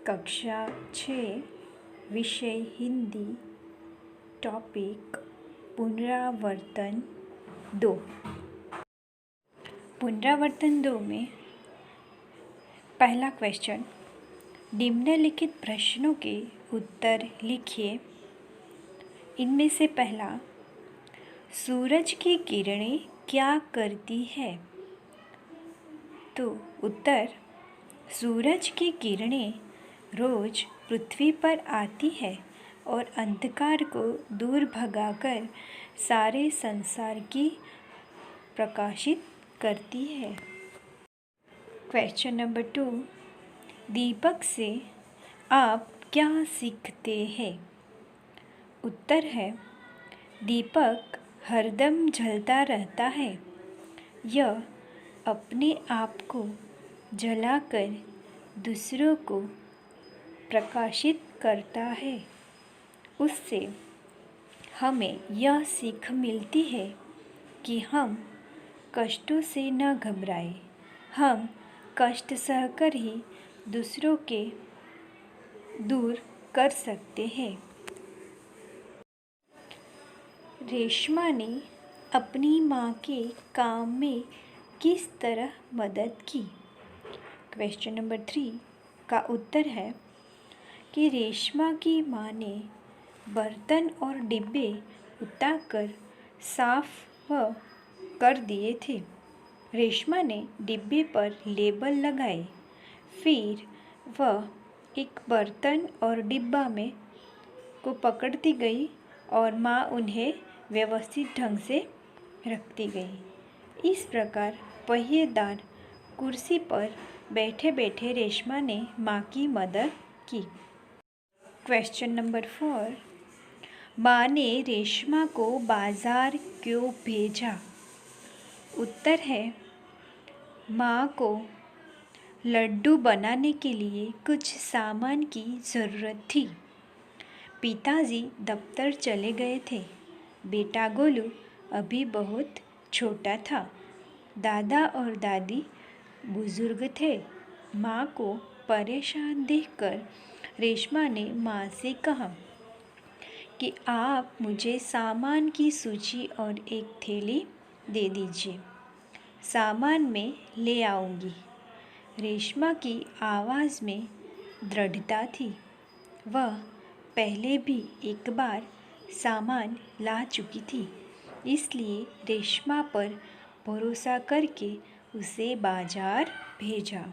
कक्षा 6 विषय हिंदी टॉपिक पुनरावर्तन 2। पुनरावर्तन 2 में पहला क्वेश्चन, निम्नलिखित प्रश्नों के उत्तर लिखिए। इनमें से पहला, सूरज की किरणें क्या करती है? तो उत्तर, सूरज की किरणें रोज पृथ्वी पर आती है और अंधकार को दूर भगाकर सारे संसार की प्रकाशित करती है। क्वेश्चन नंबर 2, दीपक से आप क्या सीखते हैं? उत्तर है, दीपक हरदम जलता रहता है। यह अपने आप को जलाकर दूसरों को प्रकाशित करता है। उससे हमें यह सीख मिलती है कि हम कष्टों से न घबराएं। हम कष्ट सहकर ही दूसरों के दूर कर सकते हैं। रेशमा ने अपनी माँ के काम में किस तरह मदद की? क्वेश्चन नंबर 3 का उत्तर है कि रेशमा की माँ ने बर्तन और डिब्बे उतारकर साफ कर दिए थे। रेशमा ने डिब्बे पर लेबल लगाए। फिर वह एक बर्तन और डिब्बा में को पकड़ती गई और माँ उन्हें व्यवस्थित ढंग से रखती गई। इस प्रकार पहिएदार कुर्सी पर बैठे बैठे रेशमा ने माँ की मदद की। क्वेश्चन नंबर 4, माँ ने रेशमा को बाजार क्यों भेजा? उत्तर है, माँ को लड्डू बनाने के लिए कुछ सामान की ज़रूरत थी। पिताजी दफ्तर चले गए थे। बेटा गोलू अभी बहुत छोटा था। दादा और दादी बुजुर्ग थे। माँ को परेशान देखकर रेशमा ने माँ से कहा कि आप मुझे सामान की सूची और एक थैली दे दीजिए। सामान मैं ले आऊँगी। रेशमा की आवाज़ में दृढ़ता थी। वह पहले भी एक बार सामान ला चुकी थी, इसलिए रेशमा पर भरोसा करके उसे बाजार भेजा।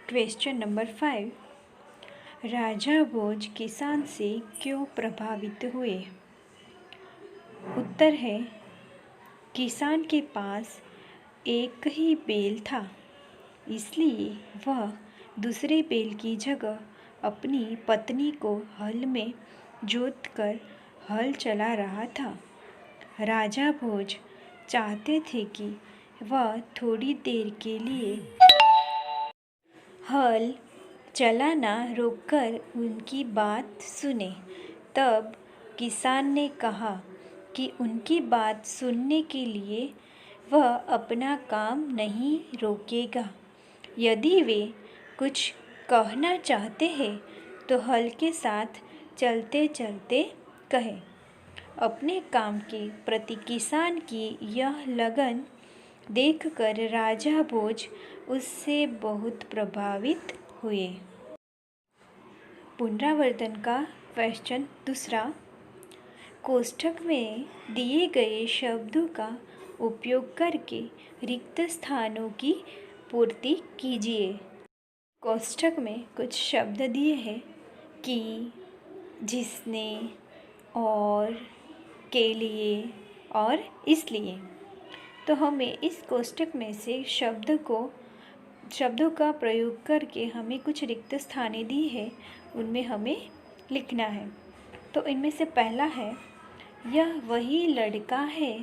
क्वेश्चन नंबर 5, राजा भोज किसान से क्यों प्रभावित हुए? उत्तर है, किसान के पास एक ही बैल था, इसलिए वह दूसरे बैल की जगह अपनी पत्नी को हल में जोतकर हल चला रहा था। राजा भोज चाहते थे कि वह थोड़ी देर के लिए हल चलाना रोककर उनकी बात सुने। तब किसान ने कहा कि उनकी बात सुनने के लिए वह अपना काम नहीं रोकेगा। यदि वे कुछ कहना चाहते हैं तो हल के साथ चलते चलते कहें। अपने काम के प्रति किसान की यह लगन देखकर राजा भोज उससे बहुत प्रभावित हुए। पुनरावर्तन का क्वेश्चन दूसरा, कोष्ठक में दिए गए शब्दों का उपयोग करके रिक्त स्थानों की पूर्ति कीजिए। कोष्ठक में कुछ शब्द दिए हैं कि, जिसने, और, के लिए और इसलिए। तो हमें इस कोष्ठक में से शब्दों का प्रयोग करके हमें कुछ रिक्त स्थानें दी है, उनमें हमें लिखना है। तो इनमें से पहला है, यह वही लड़का है,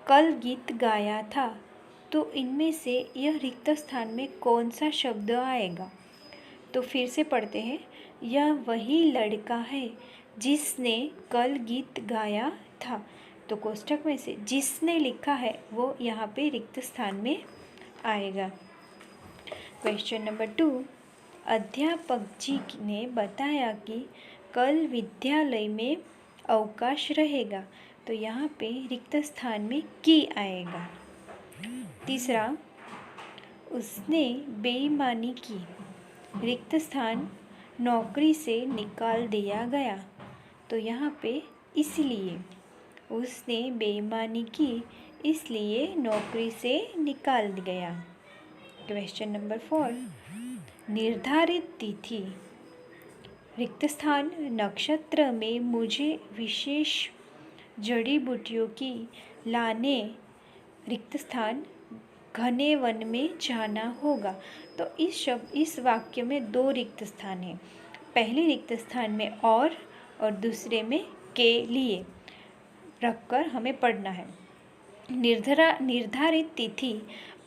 कल गीत गाया था। तो इनमें से यह रिक्त स्थान में कौन सा शब्द आएगा? तो फिर से पढ़ते हैं, यह वही लड़का है जिसने कल गीत गाया था। तो कोष्ठक में से जिसने लिखा है वो यहाँ पे रिक्त स्थान में आएगा। क्वेश्चन नंबर 2, अध्यापक जी ने बताया कि कल विद्यालय में अवकाश रहेगा, तो यहाँ पे रिक्त स्थान में की आएगा। तीसरा, उसने बेईमानी की, रिक्त स्थान नौकरी से निकाल दिया गया, तो यहाँ पे इसलिए, उसने बेईमानी की इसलिए नौकरी से निकाल गया। क्वेश्चन नंबर 4, निर्धारित तिथि, रिक्त स्थान नक्षत्र में मुझे विशेष जड़ी बूटियों की लाने, रिक्त स्थान घने वन में जाना होगा। तो इस वाक्य में 2 रिक्त स्थान हैं। पहले रिक्त स्थान में और दूसरे में के लिए रखकर हमें पढ़ना है। निर्धारित तिथि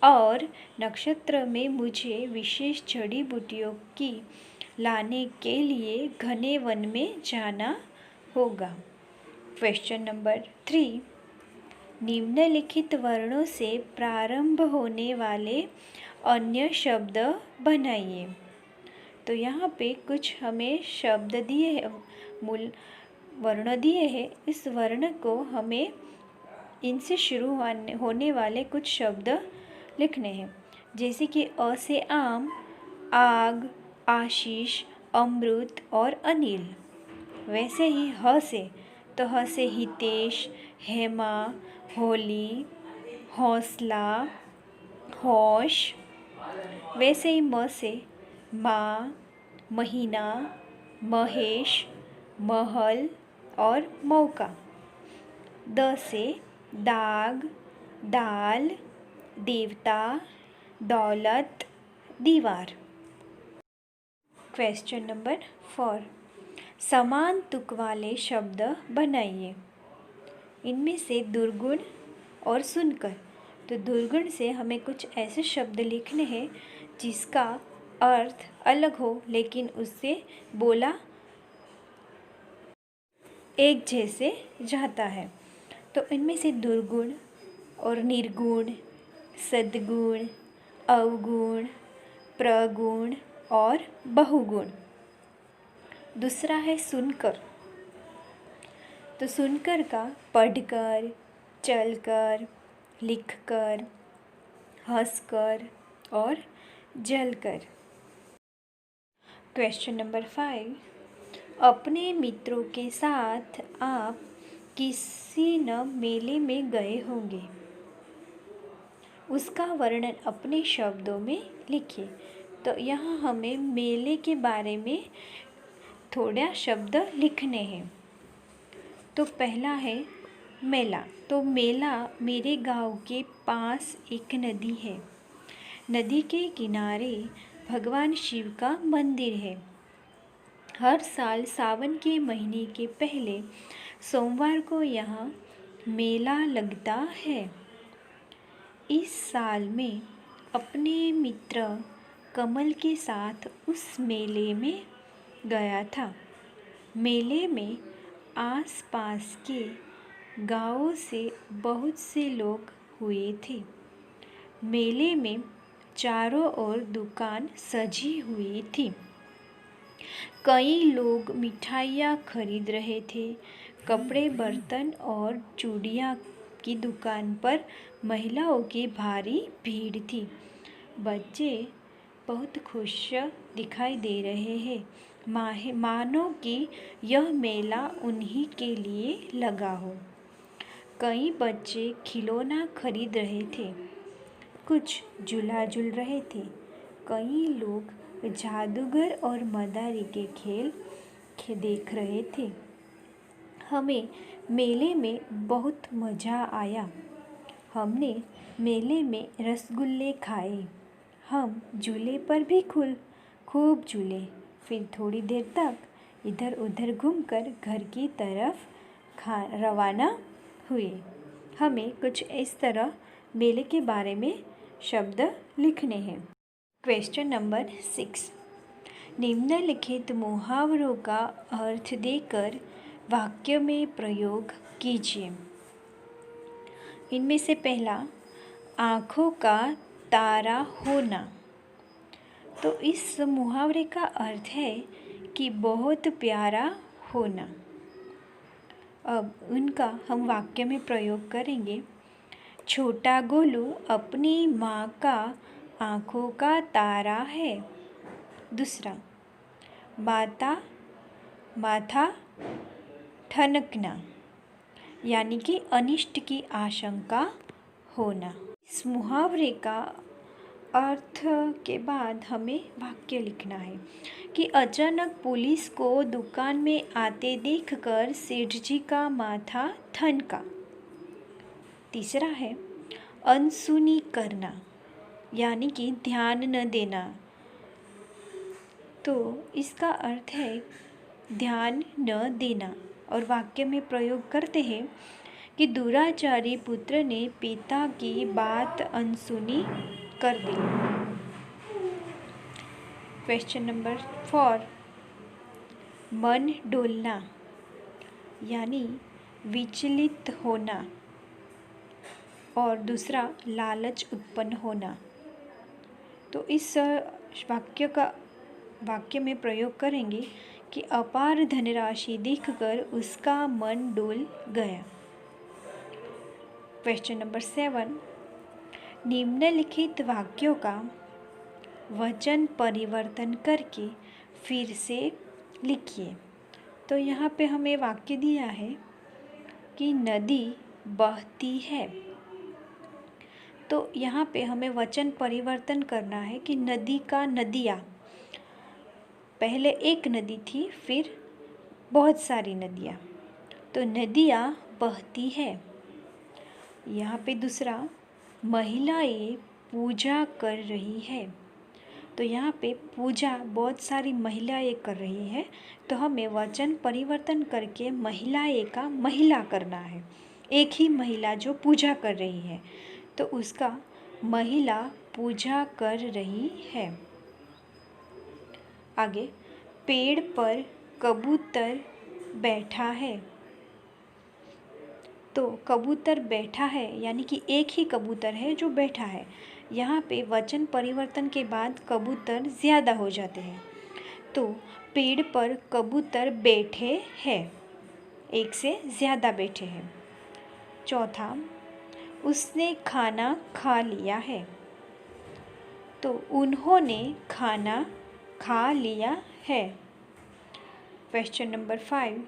और नक्षत्र में मुझे विशेष जड़ी बूटियों की लाने के लिए घने वन में जाना होगा। क्वेश्चन नंबर 3, निम्नलिखित वर्णों से प्रारंभ होने वाले अन्य शब्द बनाइए। तो यहाँ पे कुछ हमें शब्द दिए हैं, मूल वर्ण दिए हैं। इस वर्ण को हमें इनसे शुरू होने वाले कुछ शब्द लिखने हैं, जैसे कि अ से आम, आग, आशीष, अमृत और अनिल। वैसे ही ह से, तो ह से हितेश, हेमा, होली, हौसला, होश। वैसे ही म से माँ, महीना, महेश, महल और मौका। द से दाग, दाल, देवता, दौलत, दीवार। क्वेश्चन नंबर 4, समान तुक वाले शब्द बनाइए। इनमें से दुर्गुण और सुनकर। तो दुर्गुण से हमें कुछ ऐसे शब्द लिखने हैं जिसका अर्थ अलग हो, लेकिन उससे बोला एक जैसे जाता है। तो इनमें से दुर्गुण और निर्गुण, सद्गुण, अवगुण, प्रगुण और बहुगुण। दूसरा है सुनकर। तो सुनकर का पढ़कर, चलकर, लिखकर, हंसकर और जलकर। क्वेश्चन नंबर 5, अपने मित्रों के साथ आप किसी न मेले में गए होंगे, उसका वर्णन अपने शब्दों में लिखिए। तो यहाँ हमें मेले के बारे में थोड़ा शब्द लिखने हैं। तो पहला है मेला। तो मेला मेरे गांव के पास एक नदी है। नदी के किनारे भगवान शिव का मंदिर है। हर साल सावन के महीने के पहले सोमवार को यहाँ मेला लगता है। इस साल मैं अपने मित्र कमल के साथ उस मेले में गया था। मेले में आसपास के गांवों से बहुत से लोग हुए थे। मेले में चारों ओर दुकान सजी हुई थी। कई लोग मिठाइयाँ खरीद रहे थे। कपड़े, बर्तन और चूड़ियाँ की दुकान पर महिलाओं की भारी भीड़ थी। बच्चे बहुत खुश दिखाई दे रहे हैं, मानो कि यह मेला उन्हीं के लिए लगा हो। कई बच्चे खिलौना खरीद रहे थे, कुछ झूला झूल रहे थे। कई लोग जादूगर और मदारी के खेल देख रहे थे। हमें मेले में बहुत मज़ा आया। हमने मेले में रसगुल्ले खाए। हम झूले पर भी खूब झूले। फिर थोड़ी देर तक इधर उधर घूमकर घर की तरफ रवाना हुए। हमें कुछ इस तरह मेले के बारे में शब्द लिखने हैं। क्वेश्चन नंबर 6, निम्नलिखित मुहावरों का अर्थ देकर वाक्य में प्रयोग कीजिए। इनमें से पहला, आँखों का तारा होना। तो इस मुहावरे का अर्थ है कि बहुत प्यारा होना। अब उनका हम वाक्य में प्रयोग करेंगे। छोटा गोलू अपनी माँ का आँखों का तारा है। दूसरा, माथा ठनकना, यानी कि अनिष्ट की आशंका होना। इस मुहावरे का अर्थ के बाद हमें वाक्य लिखना है कि अचानक पुलिस को दुकान में आते देखकर सेठ जी का माथा ठनका। तीसरा है अनसुनी करना, यानी कि ध्यान न देना। तो इसका अर्थ है ध्यान न देना, और वाक्य में प्रयोग करते हैं कि दुराचारी पुत्र ने पिता की बात अनसुनी कर दी। क्वेश्चन नंबर 4, मन डोलना, यानी विचलित होना, और दूसरा लालच उत्पन्न होना। तो इस वाक्य में प्रयोग करेंगे कि अपार धनराशि देखकर उसका मन डोल गया। क्वेश्चन नंबर 7, निम्नलिखित वाक्यों का वचन परिवर्तन करके फिर से लिखिए। तो यहाँ पे हमें वाक्य दिया है कि नदी बहती है। तो यहाँ पे हमें वचन परिवर्तन करना है कि नदी का नदियाँ, पहले एक नदी थी फिर बहुत सारी नदियाँ, तो नदियाँ बहती है। यहाँ पे दूसरा, महिलाएं पूजा कर रही है। तो यहाँ पे पूजा बहुत सारी महिलाएं कर रही है, तो हमें वचन परिवर्तन करके महिलाएं का महिला करना है। एक ही महिला जो पूजा कर रही है, तो उसका महिला पूजा कर रही है। आगे, पेड़ पर कबूतर बैठा है। तो कबूतर बैठा है यानी कि एक ही कबूतर है जो बैठा है। यहाँ पे वचन परिवर्तन के बाद कबूतर ज़्यादा हो जाते हैं, तो पेड़ पर कबूतर बैठे हैं, एक से ज़्यादा बैठे हैं। चौथा, उसने खाना खा लिया है। तो उन्होंने खाना खा लिया है। क्वेश्चन नंबर 5,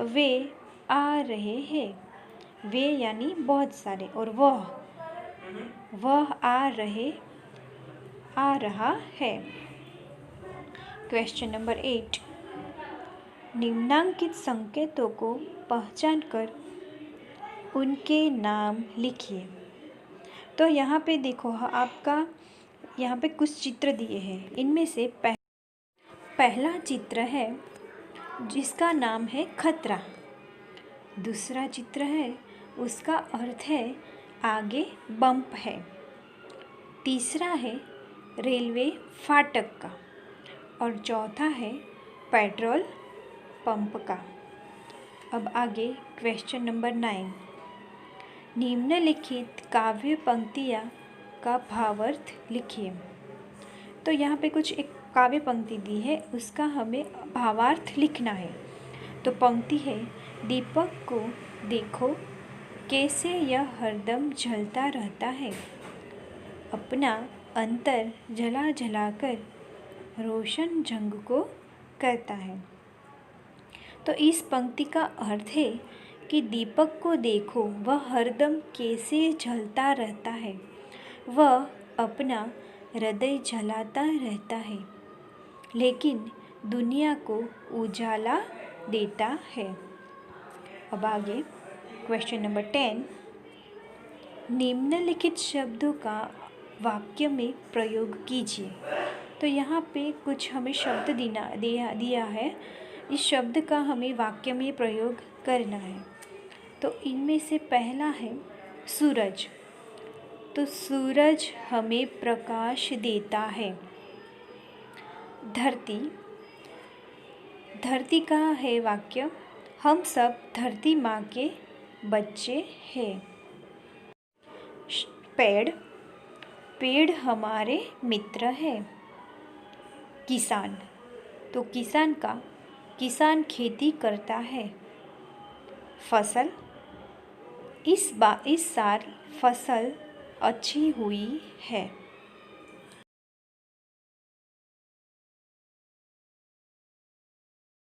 वे आ रहे हैं। वे यानी बहुत सारे, और वह आ रहा है। क्वेश्चन नंबर 8, निम्नांकित संकेतों को पहचान कर उनके नाम लिखिए। तो यहाँ पे देखो, आपका यहाँ पे कुछ चित्र दिए हैं। इनमें से पहला चित्र है जिसका नाम है खतरा। दूसरा चित्र है, उसका अर्थ है आगे बम्प है। तीसरा है रेलवे फाटक का, और चौथा है पेट्रोल पंप का। अब आगे क्वेश्चन नंबर 9, निम्नलिखित काव्य पंक्तियाँ का भावार्थ लिखिए। तो यहाँ पे कुछ एक काव्य पंक्ति दी है, उसका हमें भावार्थ लिखना है। तो पंक्ति है, दीपक को देखो कैसे यह हरदम जलता रहता है, अपना अंतर जला जला कर रोशन जंग को करता है। तो इस पंक्ति का अर्थ है कि दीपक को देखो, वह हरदम कैसे जलता रहता है, वह अपना हृदय जलाता रहता है, लेकिन दुनिया को उजाला देता है। अब आगे क्वेश्चन नंबर 10, निम्नलिखित शब्दों का वाक्य में प्रयोग कीजिए। तो यहाँ पे कुछ हमें शब्द दिया है, इस शब्द का हमें वाक्य में प्रयोग करना है। तो इनमें से पहला है सूरज। तो सूरज हमें प्रकाश देता है। धरती का है वाक्य, हम सब धरती माँ के बच्चे हैं। पेड़ हमारे मित्र है। किसान, तो किसान खेती करता है। फसल, इस साल फसल अच्छी हुई है।